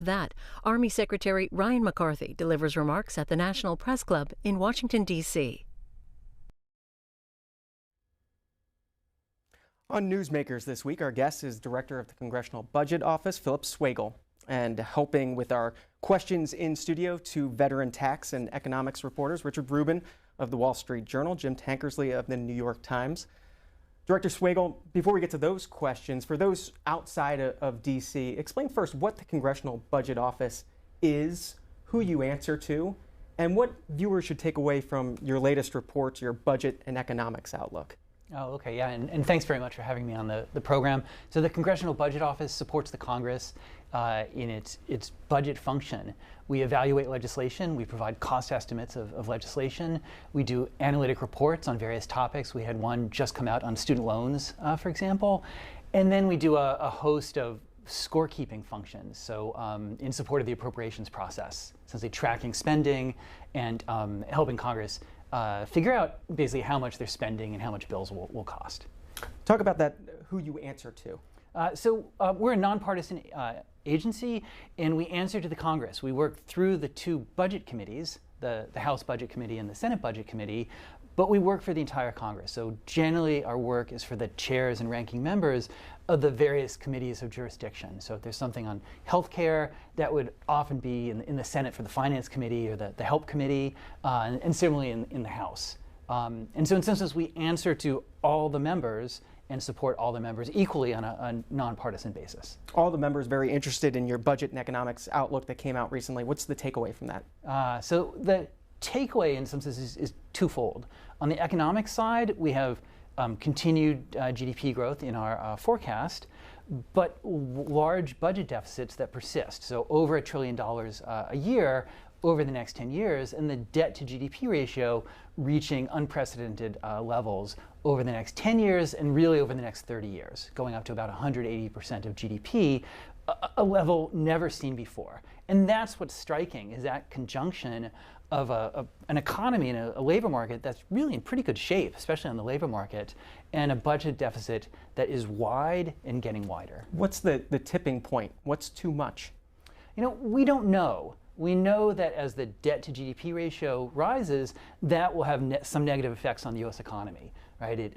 That, Army Secretary Ryan McCarthy delivers remarks at the National Press Club in Washington, D.C. On Newsmakers this week, our guest is Director of the Congressional Budget Office, Phillip Swagel, and helping with our questions in studio to veteran tax and economics reporters, Richard Rubin of the Wall Street Journal, Jim Tankersley of the New York Times. Director Swagel, before we get to those questions, for those outside of D.C., explain first what the Congressional Budget Office is, who you answer to, and what viewers should take away from your latest reports, your budget and economics outlook. Oh, okay, yeah, and thanks very much for having me on the program. So the Congressional Budget Office supports the Congress in its budget function. We evaluate legislation, we provide cost estimates of legislation, we do analytic reports on various topics. We had one just come out on student loans, for example, and then we do a host of scorekeeping functions, so in support of the appropriations process, essentially tracking spending and helping Congress figure out basically how much they're spending and how much bills will cost. Talk about that, who you answer to. So we're a nonpartisan agency, and we answer to the Congress. We work through the two budget committees, the House Budget Committee and the Senate Budget Committee, but we work for the entire Congress. So generally our work is for the chairs and ranking members of the various committees of jurisdiction. So if there's something on healthcare, that would often be in the Senate for the Finance Committee or the Help Committee, and similarly in the House. And so in some sense we answer to all the members and support all the members equally on a nonpartisan basis. All the members very interested in your budget and economics outlook that came out recently. What's the takeaway from that? So the takeaway in some sense is twofold. On the economic side, we have continued GDP growth in our forecast, but large budget deficits that persist. So over $1 trillion a year over the next 10 years, and the debt to GDP ratio reaching unprecedented levels over the next 10 years and really over the next 30 years, going up to about 180% of GDP, a level never seen before. And that's what's striking, is that conjunction of an economy and a labor market that's really in pretty good shape, especially on the labor market, and a budget deficit that is wide and getting wider. What's the tipping point? What's too much? You know, we don't know. We know that as the debt to GDP ratio rises, that will have some negative effects on the U.S. economy, right? It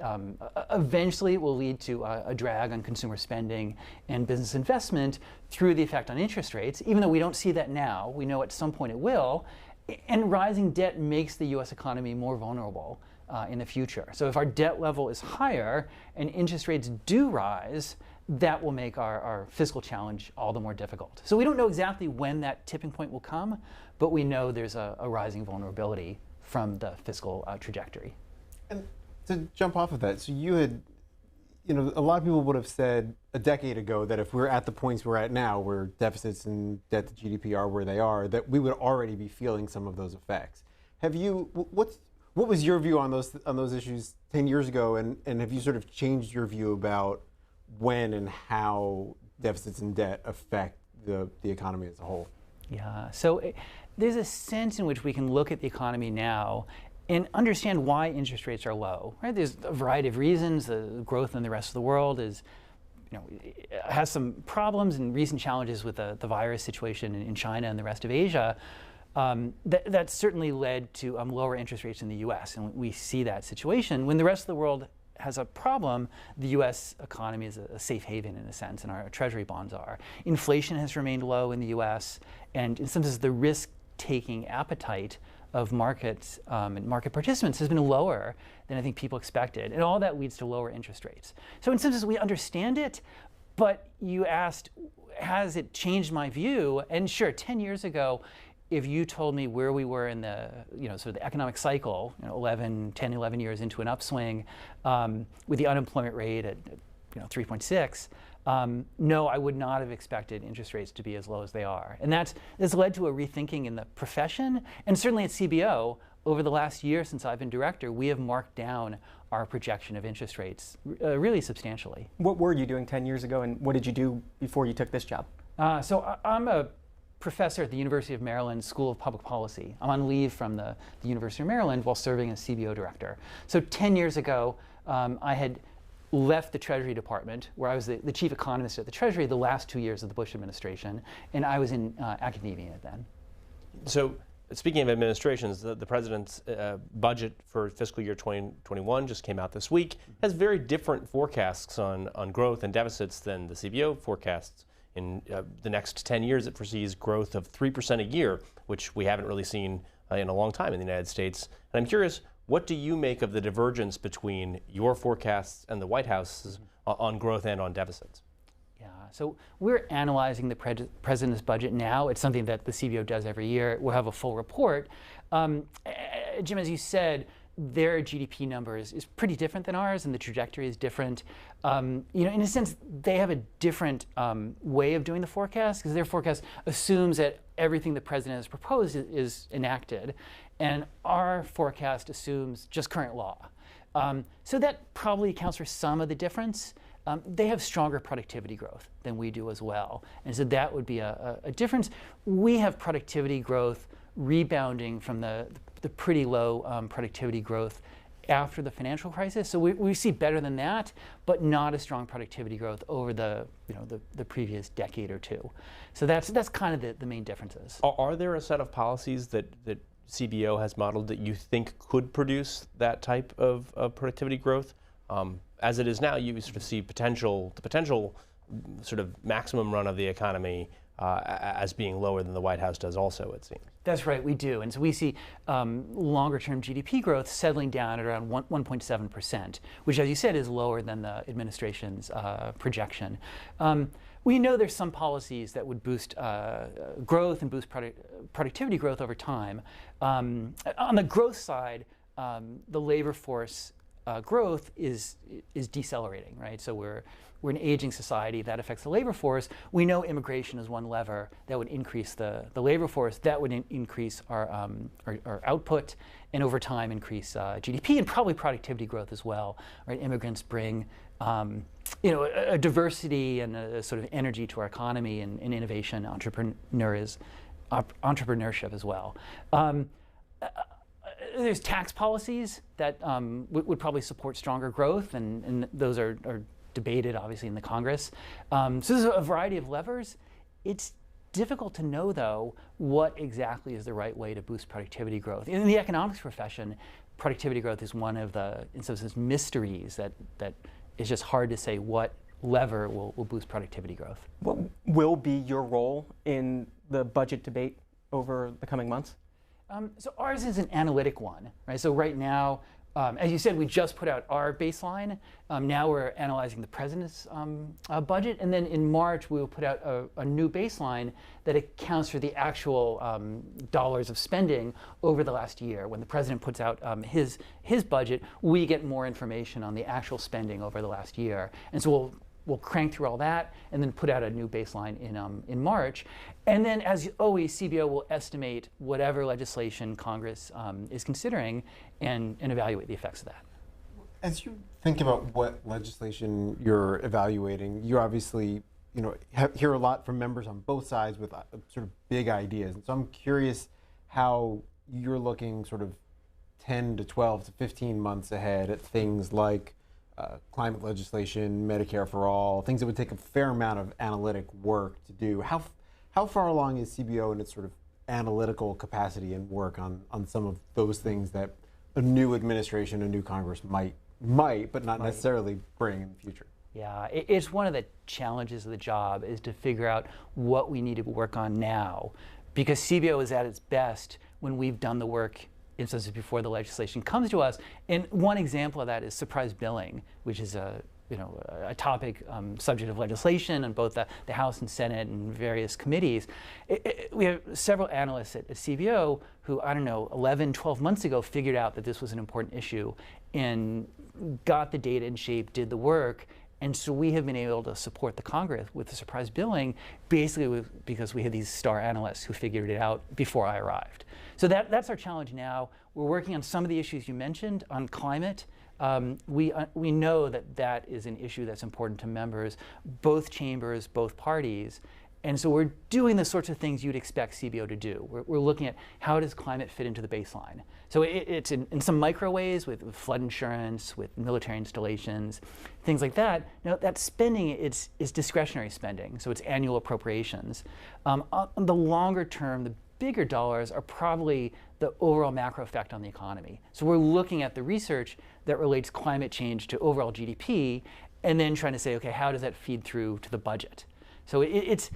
eventually will lead to a drag on consumer spending and business investment through the effect on interest rates. Even though we don't see that now, we know at some point it will. And rising debt makes the U.S. economy more vulnerable in the future. So if our debt level is higher and interest rates do rise, that will make our fiscal challenge all the more difficult. So we don't know exactly when that tipping point will come, but we know there's a rising vulnerability from the fiscal trajectory. And to jump off of that, so you had, a lot of people would have said a decade ago that if we're at the points we're at now, where deficits and debt to GDP are where they are, that we would already be feeling some of those effects. Have you, what was your view on those issues 10 years ago, and have you sort of changed your view about when and how deficits and debt affect the economy as a whole? Yeah, so there's a sense in which we can look at the economy now and understand why interest rates are low, right? There's a variety of reasons. The growth in the rest of the world has some problems and recent challenges with the virus situation in China and the rest of Asia. That certainly led to lower interest rates in the U.S. And we see that situation. When the rest of the world has a problem, the U.S. economy is a safe haven in a sense, and our treasury bonds are. Inflation has remained low in the U.S., and in some sense the risk-taking appetite of markets and market participants has been lower than I think people expected, and all that leads to lower interest rates. So in some sense we understand it, but you asked, has it changed my view? And sure, 10 years ago, if you told me where we were in the sort of the economic cycle, 10, 11 years into an upswing, with the unemployment rate at 3.6, no, I would not have expected interest rates to be as low as they are. And that's led to a rethinking in the profession, and certainly at CBO, over the last year since I've been director, we have marked down our projection of interest rates really substantially. What were you doing 10 years ago, and what did you do before you took this job? So I'm a professor at the University of Maryland School of Public Policy. I'm on leave from the University of Maryland while serving as CBO director. So 10 years ago, I had left the Treasury Department, where I was the chief economist at the Treasury the last 2 years of the Bush administration, and I was in academia then. So, speaking of administrations, the president's budget for fiscal year 2021 just came out this week, has very different forecasts on growth and deficits than the CBO forecasts. In the next 10 years, it foresees growth of 3% a year, which we haven't really seen in a long time in the United States. And I'm curious, what do you make of the divergence between your forecasts and the White House's on growth and on deficits? Yeah, so we're analyzing the president's budget now. It's something that the CBO does every year. We'll have a full report. Jim, as you said, their GDP number is pretty different than ours, and the trajectory is different. In a sense, they have a different way of doing the forecast, because their forecast assumes that everything the president has proposed is enacted, and our forecast assumes just current law. So that probably accounts for some of the difference. They have stronger productivity growth than we do as well, and so that would be a difference. We have productivity growth rebounding from the pretty low productivity growth after the financial crisis. So we see better than that, but not a strong productivity growth over the previous decade or two. So that's kind of the main differences. Are there a set of policies that CBO has modeled that you think could produce that type of productivity growth? As it is now, you sort of see the potential sort of maximum run of the economy as being lower than the White House does also, it seems. That's right, we do. And so we see longer-term GDP growth settling down at around 1.7%, which, as you said, is lower than the administration's projection. We know there's some policies that would boost growth and boost productivity growth over time. On the growth side, the labor force growth is decelerating, right? So we're an aging society that affects the labor force. We know immigration is one lever that would increase the labor force. That would increase our output, and over time increase GDP and probably productivity growth as well. Right? Immigrants bring a diversity and a sort of energy to our economy and innovation, entrepreneurship as well. There's tax policies that would probably support stronger growth, and those are debated, obviously, in the Congress. So there's a variety of levers. It's difficult to know, though, what exactly is the right way to boost productivity growth. In the economics profession, productivity growth is one of the, in some sense, mysteries that is just hard to say what lever will boost productivity growth. What will be your role in the budget debate over the coming months? So ours is an analytic one, right? So right now, as you said, we just put out our baseline. Now we're analyzing the president's budget, and then in March we will put out a new baseline that accounts for the actual dollars of spending over the last year. When the president puts out his budget, we get more information on the actual spending over the last year, and so we'll crank through all that and then put out a new baseline in March. And then, as always, CBO will estimate whatever legislation Congress is considering and evaluate the effects of that. As you think about what legislation you're evaluating, you obviously hear a lot from members on both sides with sort of big ideas. And so I'm curious how you're looking sort of 10 to 12 to 15 months ahead at things like climate legislation, Medicare for all, things that would take a fair amount of analytic work to do. How far along is CBO in its sort of analytical capacity and work on some of those things that a new administration, a new Congress might, but not necessarily bring in the future? Yeah, it's one of the challenges of the job is to figure out what we need to work on now, because CBO is at its best when we've done the work instances before the legislation comes to us. And one example of that is surprise billing, which is a topic subject of legislation on both the House and Senate and various committees. We have several analysts at CBO who, 11, 12 months ago figured out that this was an important issue and got the data in shape, did the work. And so we have been able to support the Congress with the surprise billing, basically because we had these star analysts who figured it out before I arrived. So that's our challenge now. We're working on some of the issues you mentioned on climate. We know that is an issue that's important to members, both chambers, both parties. And so we're doing the sorts of things you'd expect CBO to do. We're looking at how does climate fit into the baseline. So it's in some micro ways with flood insurance, with military installations, things like that. Now that spending is discretionary spending, so it's annual appropriations. On the longer term, the bigger dollars are probably the overall macro effect on the economy. So we're looking at the research that relates climate change to overall GDP, and then trying to say, okay, how does that feed through to the budget? So it's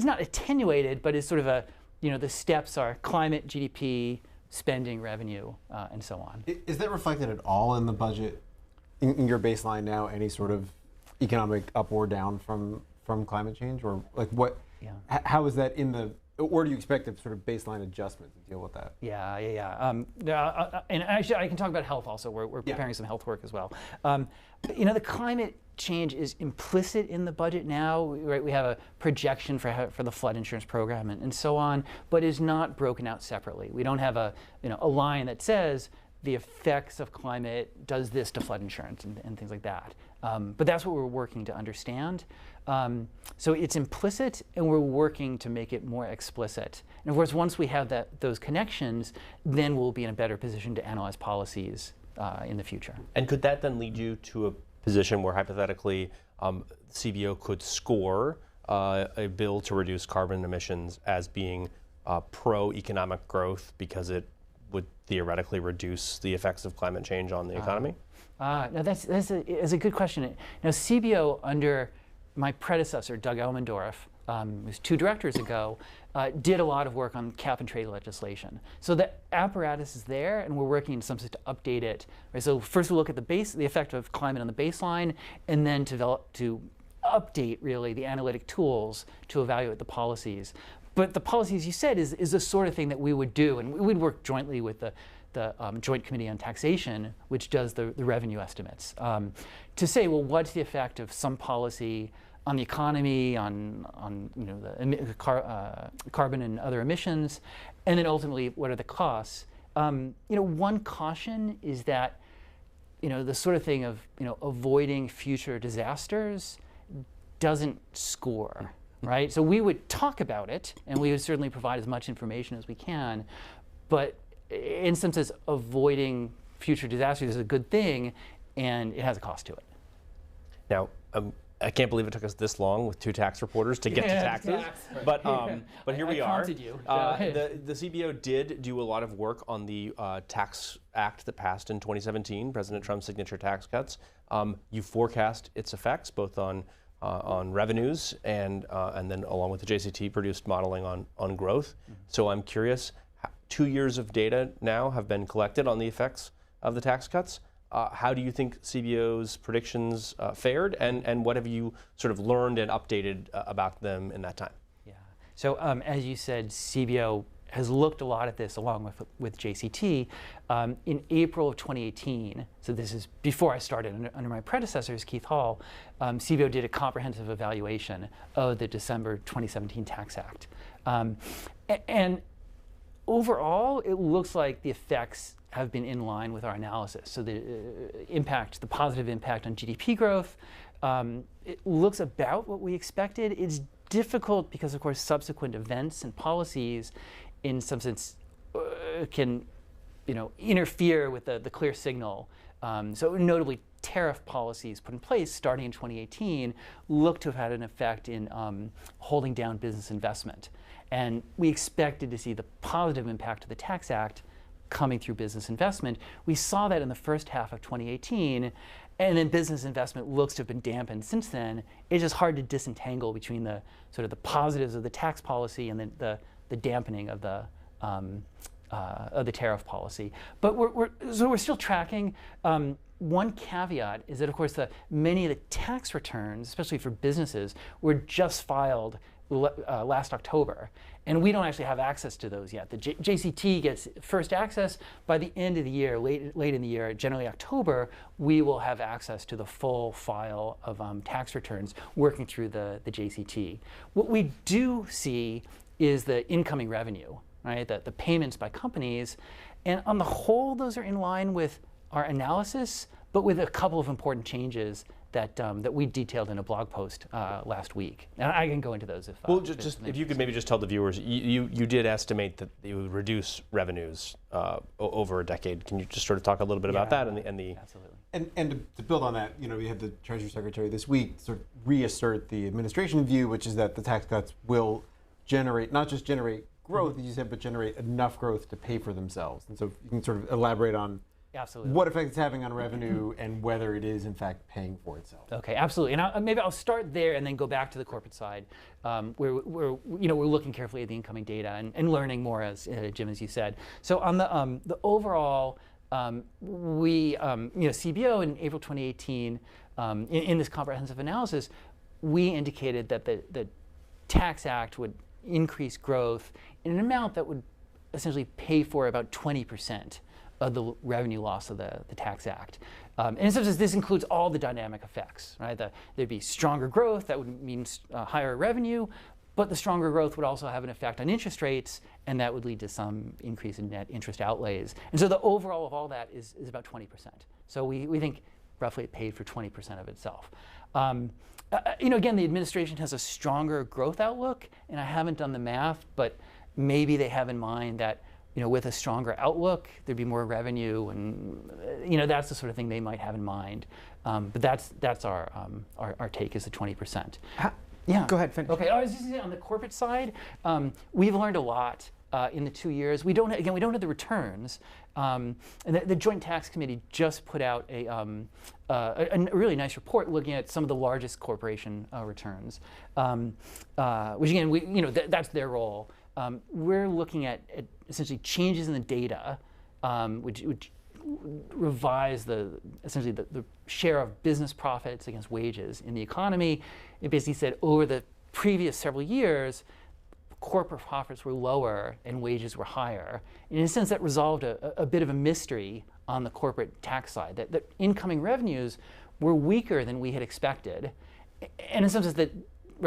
not attenuated, but it's sort of a, the steps are climate, GDP, spending, revenue, and so on. Is that reflected at all in the budget, in your baseline now, any sort of economic up or down from climate change? Or like what, how is that in the, or do you expect a sort of baseline adjustment to deal with that? Yeah. And actually, I can talk about health also. We're preparing some health work as well. The climate change is implicit in the budget now, right? We have a projection for the flood insurance program and so on, but is not broken out separately. We don't have a line that says the effects of climate does this to flood insurance and things like that. But that's what we're working to understand. So it's implicit, and we're working to make it more explicit. And of course, once we have those connections, then we'll be in a better position to analyze policies in the future. And could that then lead you to a position where hypothetically CBO could score a bill to reduce carbon emissions as being pro-economic growth because it would theoretically reduce the effects of climate change on the economy? No, that's a good question. Now, CBO under my predecessor, Doug Elmendorf, it was 2 directors ago, did a lot of work on cap and trade legislation. So the apparatus is there, and we're working in some sense to update it. Right? So first we look at the effect of climate on the baseline, and then to update really the analytic tools to evaluate the policies. But the policies you said is the sort of thing that we would do, and we'd work jointly with the Joint Committee on Taxation, which does the revenue estimates, to say, well, what's the effect of some policy on the economy, on the carbon and other emissions, and then ultimately, what are the costs? One caution is that the sort of thing of avoiding future disasters doesn't score, right? So we would talk about it, and we would certainly provide as much information as we can, but in some sense, avoiding future disasters is a good thing, and it has a cost to it. Now, I can't believe it took us this long with 2 tax reporters to get to taxes, but here we are. You. The CBO did do a lot of work on the Tax Act that passed in 2017, President Trump's signature tax cuts. You forecast its effects both on revenues and then along with the JCT produced modeling on growth. Mm-hmm. So I'm curious, 2 years of data now have been collected on the effects of the tax cuts. How do you think CBO's predictions fared, and what have you sort of learned and updated about them in that time? Yeah. So as you said, CBO has looked a lot at this along with JCT. In April of 2018, so this is before I started under my predecessors, Keith Hall, CBO did a comprehensive evaluation of the December 2017 Tax Act. And overall, it looks like the effects have been in line with our analysis. So the positive impact on GDP growth, it looks about what we expected. It's difficult because, of course, subsequent events and policies, in some sense, can interfere with the clear signal. So notably, tariff policies put in place starting in 2018 look to have had an effect in holding down business investment. And we expected to see the positive impact of the Tax Act coming through business investment. We saw that in the first half of 2018, and then business investment looks to have been dampened since then. It's just hard to disentangle between the sort of the positives of the tax policy and then the dampening of the tariff policy. But we're still tracking. One caveat is that, of course, many of the tax returns, especially for businesses, were just filed last October, and we don't actually have access to those yet. The JCT gets first access by the end of the year, late in the year, generally October. We will have access to the full file of tax returns working through the JCT. What we do see is the incoming revenue, right? The payments by companies, and on the whole, those are in line with our analysis, but with a couple of important changes that we detailed in a blog post last week. And I can go into those if. Well, if you could maybe just tell the viewers, you did estimate that it would reduce revenues over a decade. Can you just sort of talk a little bit about that and the Absolutely. And to build on that, we had the Treasury Secretary this week sort of reassert the administration view, which is that the tax cuts will not just generate growth, as you said, but generate enough growth to pay for themselves. And so you can sort of elaborate on absolutely what effect it's having on revenue and whether it is in fact paying for itself. Okay, absolutely. And maybe I'll start there and then go back to the corporate side, where we're looking carefully at the incoming data and learning more, as Jim, as you said. So on the overall, we CBO in April 2018, in this comprehensive analysis, we indicated that the Tax Act would increase growth in an amount that would essentially pay for about 20% of the revenue loss of the Tax Act. And in some sense, this includes all the dynamic effects, right? There'd be stronger growth, that would mean higher revenue, but the stronger growth would also have an effect on interest rates, and that would lead to some increase in net interest outlays. And so the overall of all that is about 20%. So we think roughly it paid for 20% of itself. Again, the administration has a stronger growth outlook, and I haven't done the math, but maybe they have in mind that with a stronger outlook, there'd be more revenue, and that's the sort of thing they might have in mind. But that's our take is the 20%. Yeah. Go ahead, finish. Okay. I was just saying, on the corporate side, we've learned a lot in the 2 years. We don't have the returns. And the Joint Tax Committee just put out a really nice report looking at some of the largest corporation returns, which again, that's their role. We're looking at essentially changes in the data, which revise essentially the share of business profits against wages in the economy. It basically said over the previous several years, corporate profits were lower and wages were higher. In a sense, that resolved a bit of a mystery on the corporate tax side, that incoming revenues were weaker than we had expected. And in some sense, that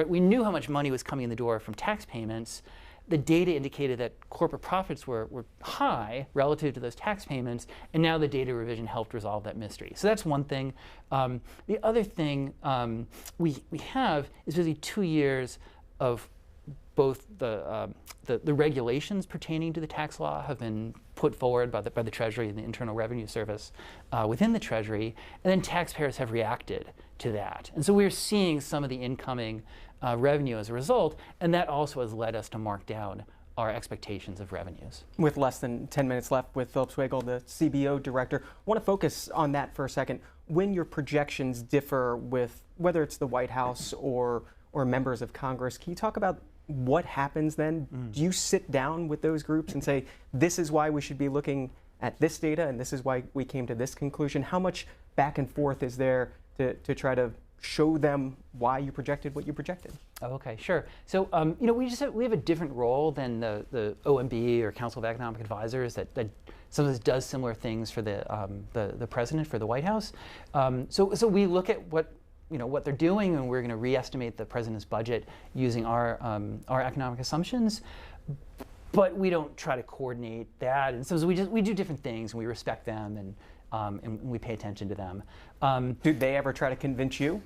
we knew how much money was coming in the door from tax payments. The data indicated that corporate profits were high relative to those tax payments, and now the data revision helped resolve that mystery. So that's one thing. The other thing we have is really 2 years of both the regulations pertaining to the tax law have been put forward by the Treasury and the Internal Revenue Service within the Treasury, and then taxpayers have reacted to that. And so we're seeing some of the incoming revenue as a result, and that also has led us to mark down our expectations of revenues. With less than 10 minutes left with Phillip Swagel, the CBO Director, I want to focus on that for a second. When your projections differ with whether it's the White House or members of Congress, can you talk about what happens then? Do you sit down with those groups and say, this is why we should be looking at this data and this is why we came to this conclusion? How much back and forth is there to try to show them why you projected what you projected? Oh, okay, sure. So we have a different role than the OMB or Council of Economic Advisors that sometimes does similar things for the president, for the White House. So we look at what they're doing, and we're going to re-estimate the president's budget using our economic assumptions. But we don't try to coordinate that, and so we do different things, and we respect them, and we pay attention to them. Do they ever try to convince you?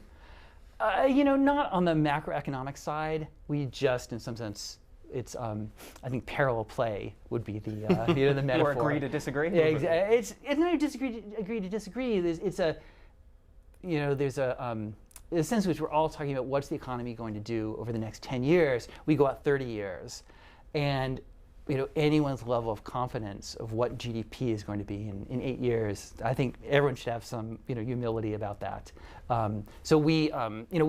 Not on the macroeconomic side. We just, in some sense, it's I think parallel play would be the the metaphor. Or agree to disagree. Yeah, exactly. It's not agree to disagree. There's a sense in which we're all talking about what's the economy going to do over the next 10 years. We go out 30 years, and anyone's level of confidence of what GDP is going to be in 8 years, I think everyone should have some humility about that. So we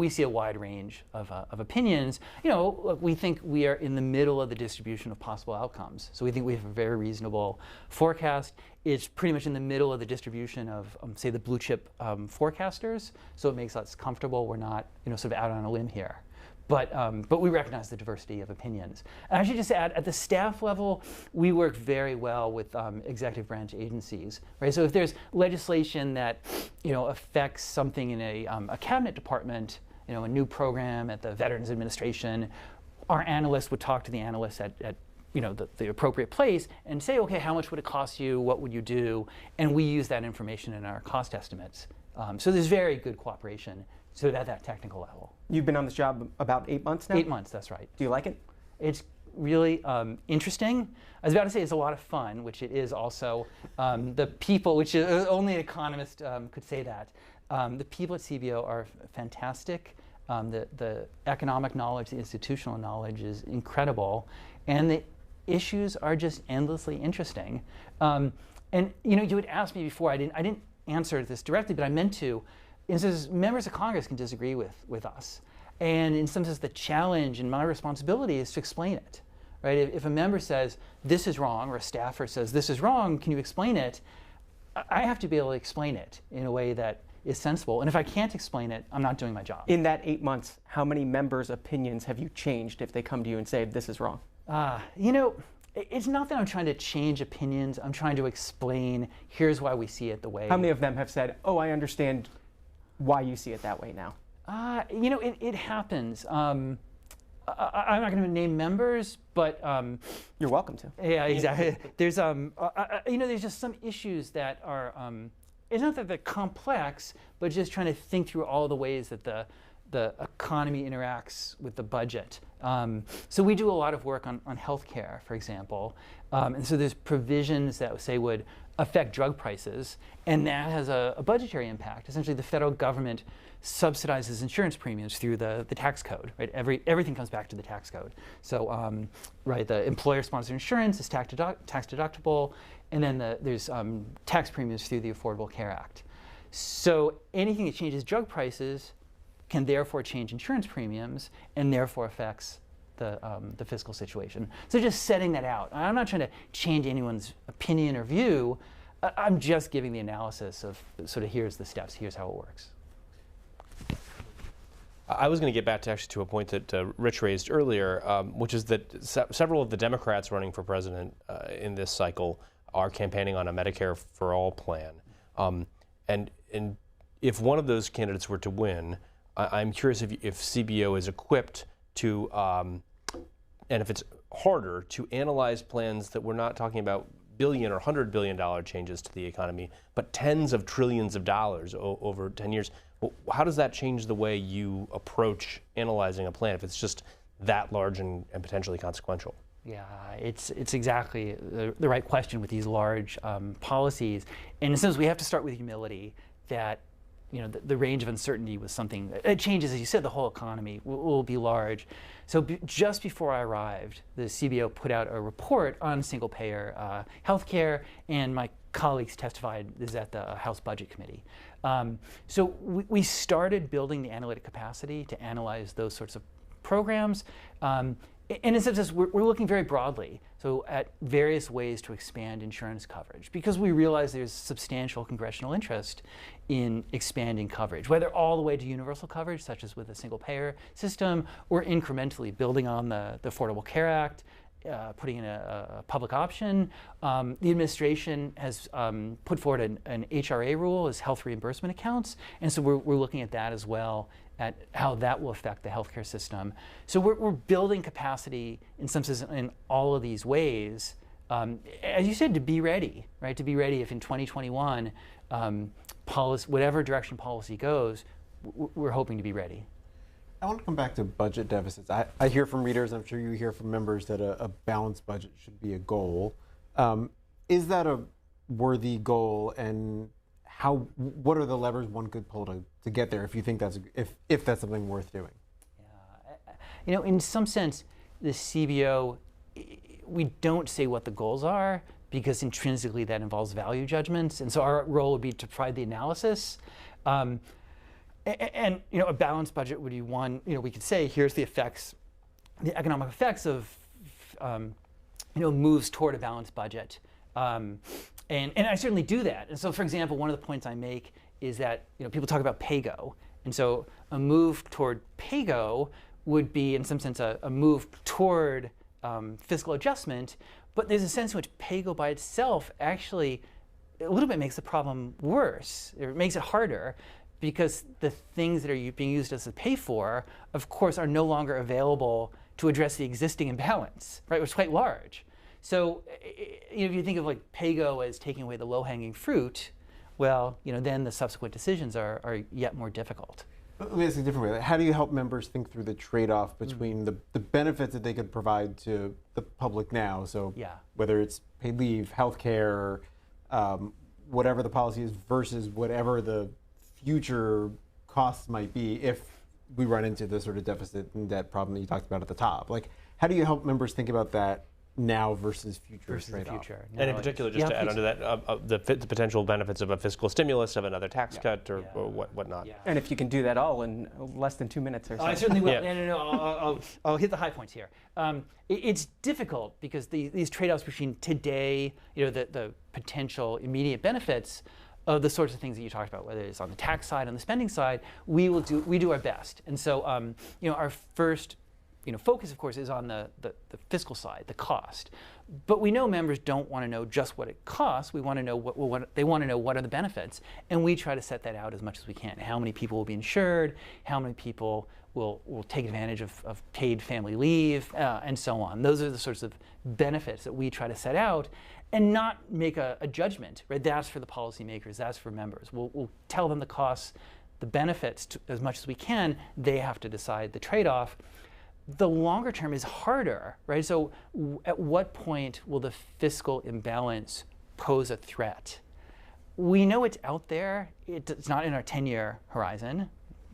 see a wide range of opinions. We think we are in the middle of the distribution of possible outcomes. So we think we have a very reasonable forecast. It's pretty much in the middle of the distribution of, say, the blue chip forecasters. So it makes us comfortable. We're not sort of out on a limb here. But we recognize the diversity of opinions. And I should just add, at the staff level, we work very well with executive branch agencies, right? So if there's legislation that affects something in a cabinet department, a new program at the Veterans Administration, our analysts would talk to the analysts at the appropriate place and say, okay, how much would it cost you? What would you do? And we use that information in our cost estimates So there's very good cooperation sort of at that technical level. You've been on this job about 8 months now? 8 months, that's right. Do you like it? It's really interesting. I was about to say it's a lot of fun, which it is also. The people, which only an economist could say that. The people at CBO are fantastic. The economic knowledge, the institutional knowledge is incredible. And the issues are just endlessly interesting. And you had asked me before, I didn't answer this directly, but I meant to. It says members of Congress can disagree with us. And in some sense, the challenge and my responsibility is to explain it. Right? If a member says, this is wrong, or a staffer says, this is wrong, can you explain it? I have to be able to explain it in a way that is sensible. And if I can't explain it, I'm not doing my job. In that 8 months, how many members' opinions have you changed if they come to you and say, this is wrong? It's not that I'm trying to change opinions. I'm trying to explain, here's why we see it the way. How many of them have said, oh, I understand why you see it that way now? It happens. I'm not going to name members, but you're welcome to. Yeah, exactly. There's there's just some issues that are. It's not that they're complex, but just trying to think through all the ways that the economy interacts with the budget. So we do a lot of work on healthcare, for example, and so there's provisions that say would affect drug prices, and that has a budgetary impact. Essentially, the federal government subsidizes insurance premiums through the tax code. Right, everything comes back to the tax code. So, the employer-sponsored insurance is tax deductible, and then there's tax premiums through the Affordable Care Act. So anything that changes drug prices can therefore change insurance premiums, and therefore affects the fiscal situation. So just setting that out. I'm not trying to change anyone's opinion or view. I'm just giving the analysis of sort of here's the steps, here's how it works. I was going to get back to a point that Rich raised earlier, which is that several of the Democrats running for president in this cycle are campaigning on a Medicare for All plan. And if one of those candidates were to win, I'm curious if CBO is equipped to, and if it's harder to analyze plans that we're not talking about billion or $100 billion changes to the economy, but tens of trillions of dollars over 10 years. Well, how does that change the way you approach analyzing a plan if it's just that large and potentially consequential? Yeah, it's exactly the right question with these large policies. And in a sense, we have to start with humility that the range of uncertainty was something that changes, as you said, the whole economy will be large. So just before I arrived, the CBO put out a report on single-payer healthcare, and my colleagues testified this at the House Budget Committee. So we started building the analytic capacity to analyze those sorts of programs. In a sense, we're looking very broadly, so at various ways to expand insurance coverage, because we realize there's substantial congressional interest in expanding coverage, whether all the way to universal coverage, such as with a single-payer system, or incrementally building on the Affordable Care Act, putting in a public option. The administration has put forward an HRA rule as health reimbursement accounts, and so we're looking at that as well, at how that will affect the healthcare system. So we're building capacity in some sense in all of these ways, as you said, to be ready, right? To be ready if in 2021, whatever direction policy goes, we're hoping to be ready. I want to come back to budget deficits. I hear from readers, I'm sure you hear from members, that a balanced budget should be a goal. Is that a worthy goal, and what are the levers one could pull to get there if you think if that's something worth doing? Yeah, in some sense, the CBO, we don't say what the goals are because intrinsically that involves value judgments, and so our role would be to provide the analysis. And a balanced budget would be one. We could say here's the effects, the economic effects of moves toward a balanced budget. And I certainly do that. And so, for example, one of the points I make is that people talk about PAYGO, and so a move toward PAYGO would be, in some sense, a move toward fiscal adjustment. But there's a sense in which PAYGO by itself actually a little bit makes the problem worse. It makes it harder, because the things that are being used as a pay for, of course, are no longer available to address the existing imbalance, right? Which is quite large. So if you think of like PAYGO as taking away the low-hanging fruit, well, then the subsequent decisions are yet more difficult. Let me ask you a different way. How do you help members think through the trade-off between the benefits that they could provide to the public now? So whether it's paid leave, health care, whatever the policy is, versus whatever the future costs might be if we run into the sort of deficit and debt problem that you talked about at the top. Like, how do you help members think about that now versus future trade-off? And in particular, just to add onto that, the potential benefits of a fiscal stimulus, of another tax cut, or whatnot. Yeah. And if you can do that all in less than 2 minutes or so. I certainly will. No, I'll hit the high points here. It's difficult because these trade-offs between today, the potential immediate benefits of the sorts of things that you talked about, whether it's on the tax side, on the spending side, we do our best. And so, our first focus, of course, is on the fiscal side, the cost. But we know members don't want to know just what it costs. We want to know they want to know what are the benefits, and we try to set that out as much as we can. How many people will be insured? How many people will take advantage of paid family leave, and so on. Those are the sorts of benefits that we try to set out, and not make a judgment. Right? That's for the policymakers. That's for members. We'll tell them the costs, the benefits as much as we can. They have to decide the trade-off. The longer term is harder, right? So at what point will the fiscal imbalance pose a threat? We know it's out there. It's not in our 10-year horizon.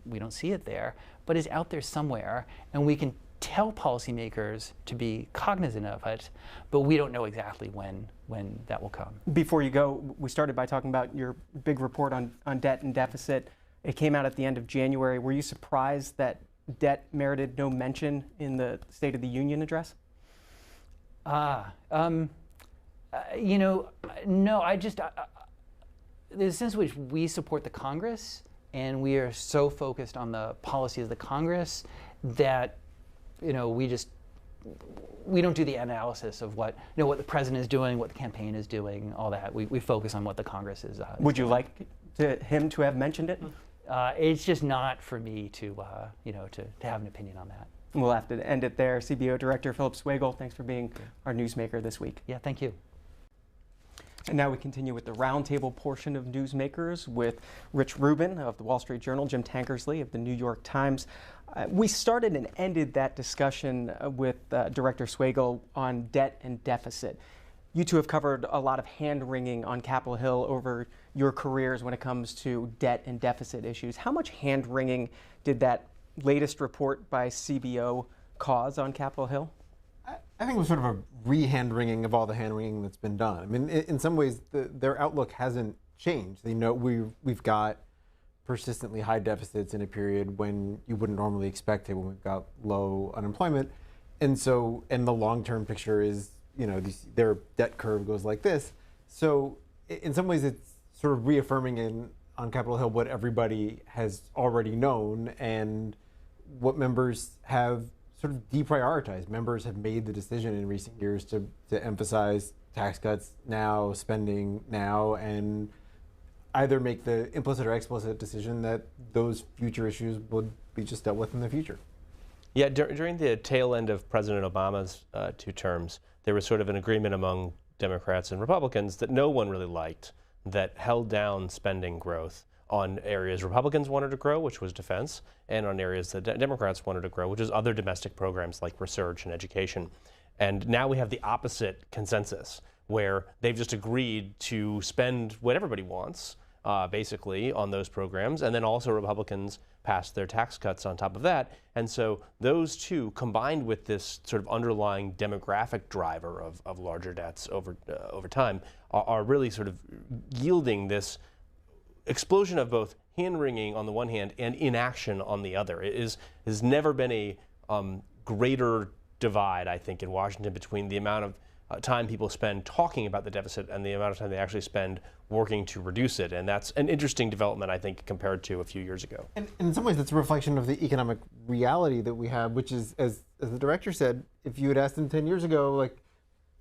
We don't see it there, but it's out there somewhere, and we can tell policymakers to be cognizant of it, but we don't know exactly when that will come. Before you go, we started by talking about your big report on debt and deficit. It came out at the end of January. Were you surprised that debt merited no mention in the State of the Union address? No, there's a sense in which we support the Congress, and we are so focused on the policies of the Congress that, we don't do the analysis of what the president is doing, what the campaign is doing, all that. We focus on what the Congress is. Would you like him to have mentioned it? It's just not for me to have an opinion on that. We'll have to end it there. CBO Director Phillip Swagel, thanks for being our newsmaker this week. Yeah, thank you. And now we continue with the roundtable portion of Newsmakers with Rich Rubin of the Wall Street Journal, Jim Tankersley of the New York Times. We started and ended that discussion with Director Swagel on debt and deficit. You two have covered a lot of hand-wringing on Capitol Hill over your careers when it comes to debt and deficit issues. How much hand-wringing did that latest report by CBO cause on Capitol Hill? I think it was sort of a re-hand-wringing of all the hand-wringing that's been done. I mean, in some ways, their outlook hasn't changed. They know we've got persistently high deficits in a period when you wouldn't normally expect it, when we've got low unemployment. And so, and the long-term picture is, their debt curve goes like this. So in some ways, it's sort of reaffirming on Capitol Hill what everybody has already known and what members have sort of deprioritized. Members have made the decision in recent years to emphasize tax cuts now, spending now, and either make the implicit or explicit decision that those future issues would be just dealt with in the future. Yeah, during the tail end of President Obama's 2 terms, there was sort of an agreement among Democrats and Republicans that no one really liked, that held down spending growth on areas Republicans wanted to grow, which was defense, and on areas that Democrats wanted to grow, which is other domestic programs like research and education. And now we have the opposite consensus, where they've just agreed to spend what everybody wants, basically, on those programs, and then also Republicans passed their tax cuts on top of that. And so those two, combined with this sort of underlying demographic driver of larger debts over time, are really sort of yielding this explosion of both hand-wringing on the one hand and inaction on the other. Has never been a greater divide, I think, in Washington between the amount of time people spend talking about the deficit and the amount of time they actually spend working to reduce it. And that's an interesting development, I think, compared to a few years ago. And in some ways, that's a reflection of the economic reality that we have, which is, as the director said, if you had asked him 10 years ago, like,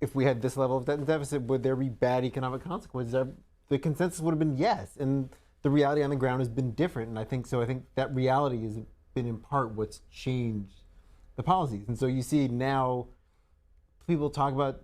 if we had this level of debt and deficit, would there be bad economic consequences? The consensus would have been yes. And the reality on the ground has been different. And I think that reality has been in part what's changed the policies. And so you see now people talk about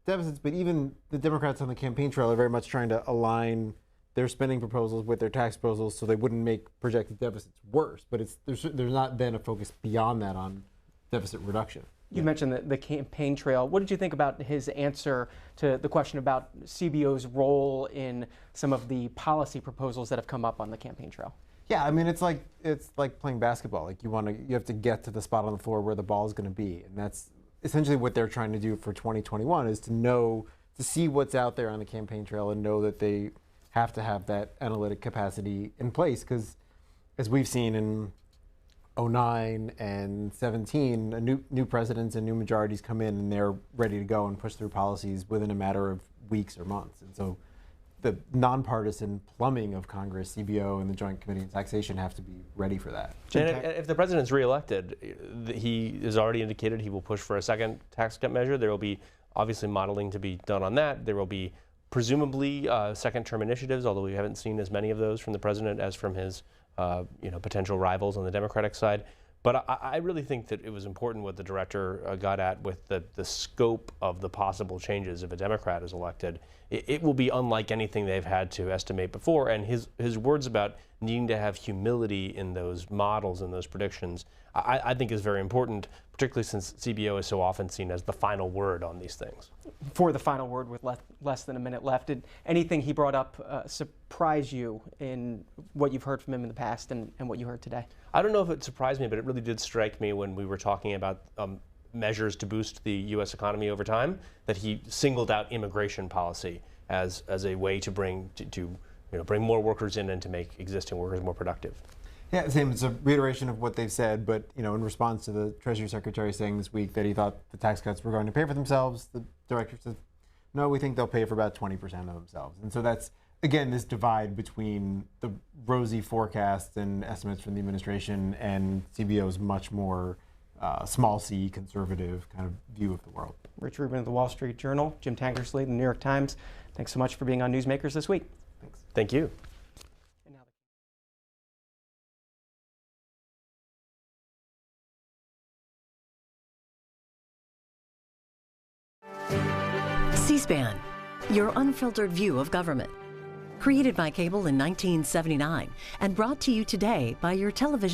deficits, but even the Democrats on the campaign trail are very much trying to align their spending proposals with their tax proposals so they wouldn't make projected deficits worse. But there's not been a focus beyond that on deficit reduction. You mentioned the campaign trail. What did you think about his answer to the question about CBO's role in some of the policy proposals that have come up on the campaign trail? Yeah, I mean, it's like playing basketball. Like you have to get to the spot on the floor where the ball is going to be, and that's essentially what they're trying to do for 2021 is to see what's out there on the campaign trail and know that they have to have that analytic capacity in place. Because as we've seen in 2009 and 2017, new presidents and new majorities come in and they're ready to go and push through policies within a matter of weeks or months. And so the nonpartisan plumbing of Congress, CBO, and the Joint Committee on Taxation have to be ready for that. And if the president's reelected, he has already indicated he will push for a second tax cut measure. There will be obviously modeling to be done on that. There will be presumably second-term initiatives, although we haven't seen as many of those from the president as from his potential rivals on the Democratic side. But I really think that it was important what the director got at with the scope of the possible changes if a Democrat is elected. It will be unlike anything they've had to estimate before, and his words about needing to have humility in those models and those predictions, I think is very important, particularly since CBO is so often seen as the final word on these things. For the final word, with less than a minute left, did anything he brought up surprise you in what you've heard from him in the past and what you heard today? I don't know if it surprised me, but it really did strike me when we were talking about measures to boost the U.S. economy over time, that he singled out immigration policy as a way to bring bring more workers in and to make existing workers more productive. Yeah, same. It's a reiteration of what they've said, but in response to the Treasury Secretary saying this week that he thought the tax cuts were going to pay for themselves, the director said, no, we think they'll pay for about 20% of themselves. And so that's, again, this divide between the rosy forecasts and estimates from the administration and CBO's much more small c, conservative kind of view of the world. Rich Rubin of the Wall Street Journal, Jim Tankersley, the New York Times. Thanks so much for being on Newsmakers this week. Thanks. Thank you. C-SPAN, your unfiltered view of government. Created by cable in 1979 and brought to you today by your television